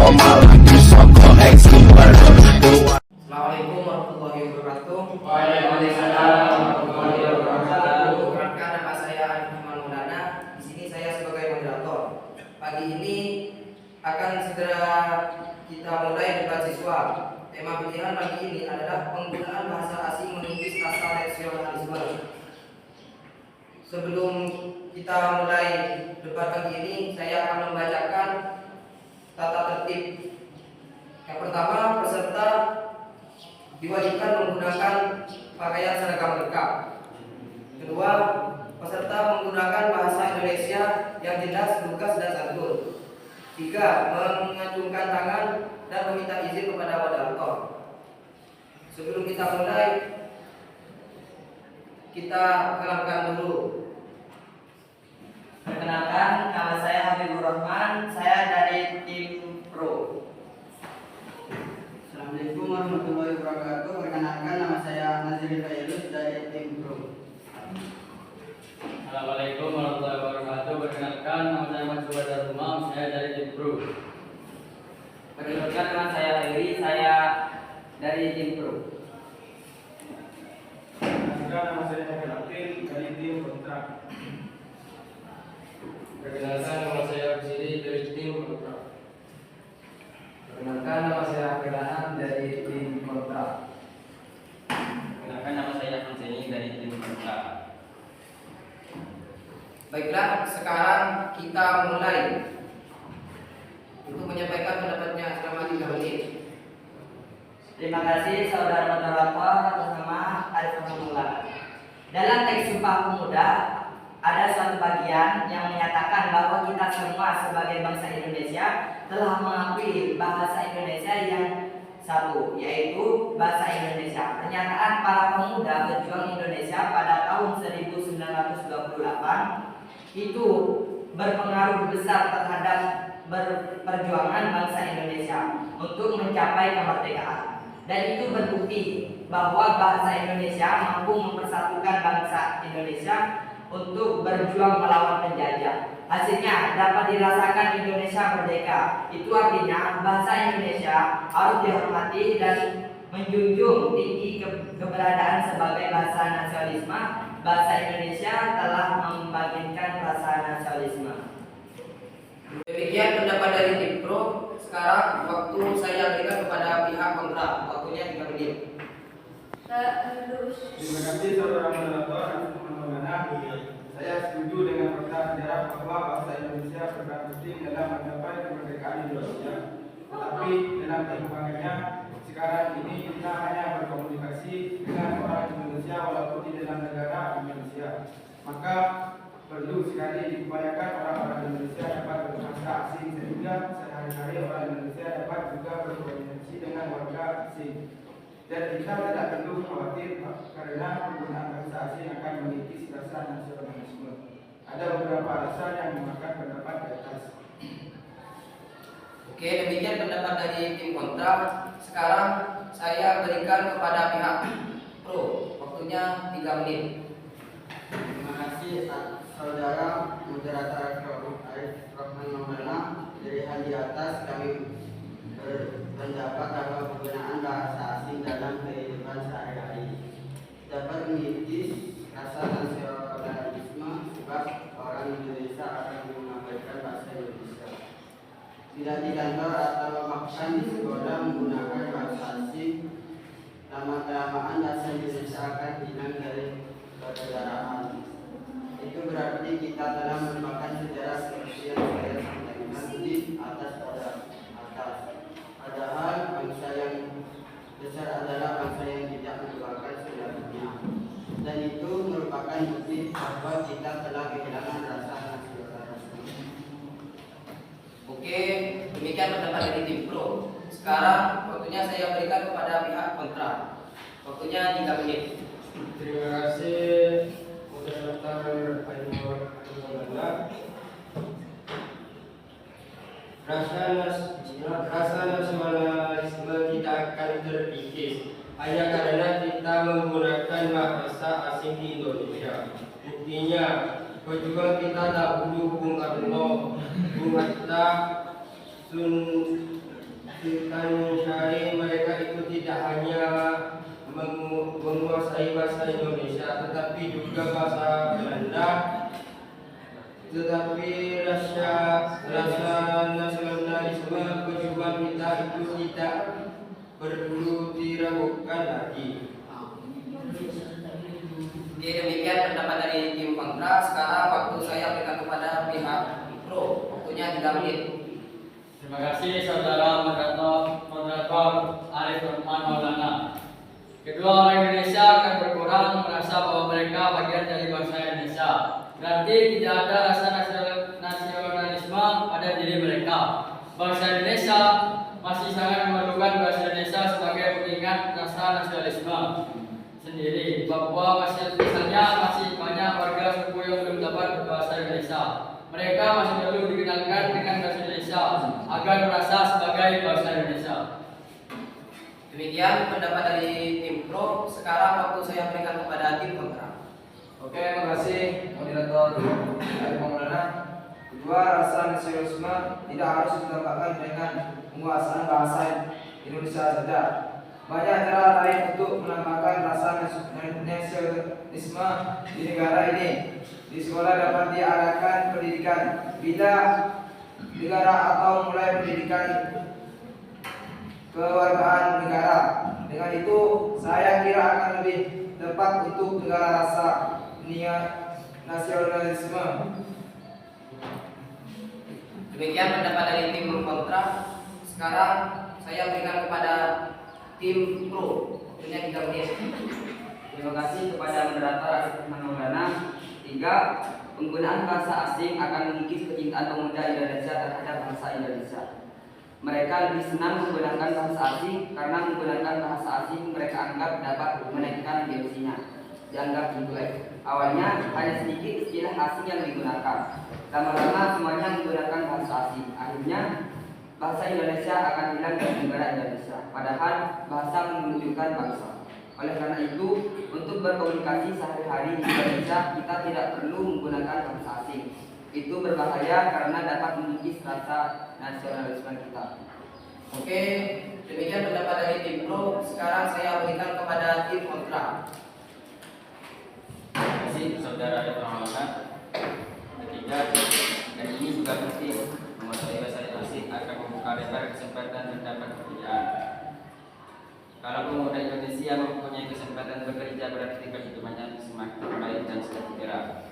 all my life, you so called expert. Assalamualaikum warahmatullahi wabarakatuh. Waalaikumsalam warahmatullahi wabarakatuh. Perkenalkan, nama saya Arif Rahman Maulana. Di sini saya sebagai moderator. Pagi ini akan segera kita mulai debat siswa. Tema pilihan pagi ini adalah penggunaan bahasa asing mengikis rasa nasionalisme. Sebelum kita mulai debat pagi ini, saya akan membacakan tata tertib. Yang pertama, peserta diwajibkan menggunakan pakaian seragam lengkap. Kedua, peserta menggunakan bahasa Indonesia yang jelas, lugas, dan santun. Tiga, mengacungkan tangan dan meminta izin kepada moderator. Sebelum kita mulai, kita kenalkan dulu. Perkenalkan, nama saya Habibur Rahman, saya dari tim Pro. Assalamualaikum warahmatullahi wabarakatuh. Perkenalkan, nama saya Nazri Fairuz dari tim Pro. Assalamualaikum warahmatullahi wabarakatuh. Perkenalkan, nama saya Mas Badar Umam, saya dari tim Pro. Perkenalkan, nama saya Heri, saya dari tim Pro. Nama saya Abdul dari tim kontra. Perkenalkan, nama saya Absiri dari tim Kontra. Perkenalkan, nama saya Firdahan dari tim kontra. Perkenalkan, nama saya Hamzani dari tim Kontra. Baiklah, sekarang kita mulai untuk menyampaikan pendapatnya selama 3 menit. Terima kasih saudara moderator atas nama Arif Rahman Maulana. Dalam teks Sumpah Pemuda ada suatu bagian yang menyatakan bahwa kita semua sebagai bangsa Indonesia telah mengakui bahasa Indonesia yang satu, yaitu bahasa Indonesia. Pernyataan para pemuda berjuang Indonesia pada tahun 1928 itu berpengaruh besar terhadap perjuangan bangsa Indonesia untuk mencapai kemerdekaan. Dan itu berbukti bahwa bahasa Indonesia mampu mempersatukan bangsa Indonesia untuk berjuang melawan penjajah. Hasilnya dapat dirasakan Indonesia merdeka. Itu artinya bahasa Indonesia harus dihormati dan menjunjung tinggi keberadaan sebagai bahasa nasionalisme. Bahasa Indonesia telah membangkitkan rasa nasionalisme. Demikian pendapat dari tim Pro. Sekarang waktu saya berikan kepada pihak kontra. Waktunya 3 menit. Terima kasih saudara moderator Arif Rahman Maulana. Saya setuju dengan fakta sejarah bahwa bahasa Indonesia berperan penting dalam mencapai kemerdekaan Indonesia. Tetapi dalam perkembangannya sekarang ini kita hanya berkomunikasi dengan orang Indonesia walaupun di dalam negara Indonesia. Maka perlu sekali diupayakan orang-orang Indonesia dapat berbahasa asing sehingga sehari-hari orang Indonesia dapat juga berkomunikasi dengan warga asing. Dan kita tidak perlu khawatir karena penggunaan bahasa asing akan mengikis rasa nasionalisme. Ada beberapa alasan yang memakan pendapat di atas. Oke, demikian pendapat dari tim kontra. Sekarang saya berikan kepada pihak Pro. Waktunya 3 menit. Terima kasih saudara moderator Arif Rahman Maulana. Dari hal di atas kami berpendapat bahwa penggunaan bahasa asing dalam kehidupan sehari-hari dapat mengikis rasa nasionalisme sebab orang Indonesia akan mengabaikan bahasa Indonesia. Tidak di kantor atau makan di sekolah menggunakan bahasa asing, lama-kelamaan bahasa Indonesia akan hilang dari kenegaraan. Itu berarti kita telah melupakan sejarah seperti yang saya sampaikan di atas. Padahal bangsa yang besar adalah bangsa yang tidak melupakan sejarahnya, dan itu merupakan bukti bahwa kita telah kehilangan rasa nasionalisme. Oke, demikian pendapat dari tim Pro. Sekarang waktunya saya berikan kepada pihak kontra. Waktunya 3 menit. Terima kasih moderator Arif Maulana. Rasa nasionalisme tidak akan terkikis hanya karena kita menggunakan bahasa asing di Indonesia. Buktinya, pejuang kita dahulu Bung Karno, Bung Hatta, syari mereka itu tidak hanya menguasai bahasa Indonesia tetapi juga bahasa Belanda, tetapi rasa nasionalisme perjuangan kita itu tidak perlu diragukan lagi. Oke, demikian pendapat dari tim kontra. Sekarang waktu saya berikan kepada pihak pro. Waktunya 3 menit. Terima kasih saudara moderator Arif Rahman Maulana. Kedua orang Indonesia akan berkurang merasa bahwa mereka bagian dari bangsa Indonesia. Berarti tidak ada rasa nasionalisme pada diri mereka. Bangsa Indonesia masih sangat memerlukan bahasa Indonesia sebagai pengingat rasa nasionalisme sendiri. Papua masih banyak warga suku yang belum dapat berbahasa Indonesia. Mereka masih perlu dikenalkan dengan bahasa Indonesia agar merasa sebagai bangsa Indonesia. Demikian pendapat dari tim pro. Sekarang waktu saya berikan kepada tim kontra. Oke, terima kasih moderator Arif Maulana. Kedua, rasa nasionalisme tidak harus ditambahkan dengan penguasaan bahasa Indonesia saja. Banyak cara lain untuk menambahkan rasa nasionalisme di negara ini. Di sekolah dapat diarahkan pendidikan bila negara atau mulai pendidikan kewargaan negara. Dengan itu, saya kira akan lebih tepat untuk negara rasa nasionalisme. Demikian pendapat dari tim kontra. Sekarang saya berikan kepada tim pro. Waktunya 3 menit. Terima kasih kepada moderator Arif Rahman Maulana. 3. Penggunaan bahasa asing akan mengikis kecintaan pemuda Indonesia terhadap bangsa Indonesia. Mereka lebih senang menggunakan bahasa asing karena menggunakan bahasa asing mereka anggap dapat menaikkan gengsinya, dianggap intelek. Awalnya hanya sedikit istilah asing yang digunakan. Lama-lama semuanya menggunakan bahasa asing. Akhirnya bahasa Indonesia akan hilang dari negara Indonesia. Padahal bahasa menunjukkan bangsa. Oleh karena itu, untuk berkomunikasi sehari-hari di Indonesia, kita tidak perlu menggunakan bahasa asing. Itu berbahaya karena dapat mengikis rasa nasionalisme kita. Oke, demikian pendapat dari tim pro. Sekarang saya berikan kepada tim kontra. Terima kasih saudara Arif Rahman. Ketiga, dan ini juga penting, menguasai bahasa asing akan membuka lebar kesempatan mendapat pekerjaan. Kalau pemuda Indonesia mempunyai kesempatan bekerja, berarti kehidupannya semakin baik dan sejahtera.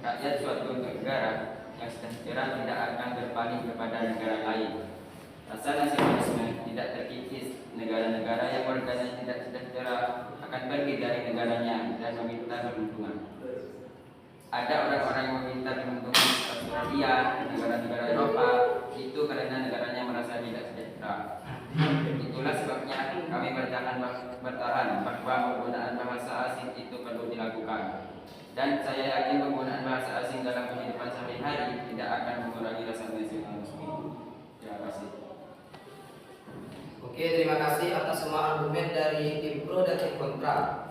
Rakyat suatu negara yang sejahtera tidak akan berpaling kepada negara lain. Rasa nasionalisme tidak terkikis. Negara-negara yang warganya tidak sejahtera akan pergi dari negaranya dan meminta perlindungan. Ada orang-orang yang meminta perlindungan Australia, negara-negara Eropa, itu karena negaranya merasa tidak sejahtera. Itulah sebabnya kami bertahan bahwa penggunaan bahasa asing itu perlu dilakukan. Dan saya yakin penggunaan bahasa asing dalam kehidupan sehari-hari tidak akan mengurangi rasa nasionalisme. Terima kasih. Oke, terima kasih atas semua argumen dari tim pro dan tim kontra.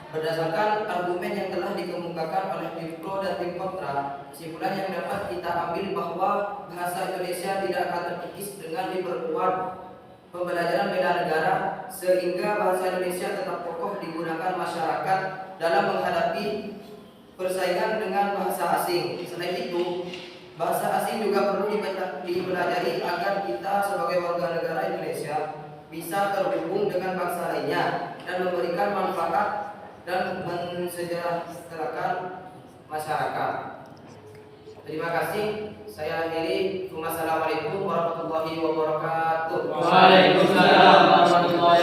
Berdasarkan argumen yang telah dikemukakan oleh tim pro dan tim kontra, kesimpulan yang dapat kita ambil bahwa bahasa Indonesia tidak akan terkikis dengan diperkuat pembelajaran bela negara, sehingga bahasa Indonesia tetap kokoh digunakan masyarakat dalam menghadapi persaingan dengan bahasa asing. Selain itu, bahasa asing juga perlu dipelajari agar kita sebagai warga negara Indonesia bisa terhubung dengan bangsa lainnya dan memberikan manfaat dan mensejahterakan masyarakat. Terima kasih. Saya akhiri. Wassalamualaikum warahmatullahi wabarakatuh. Waalaikumsalam warahmatullahi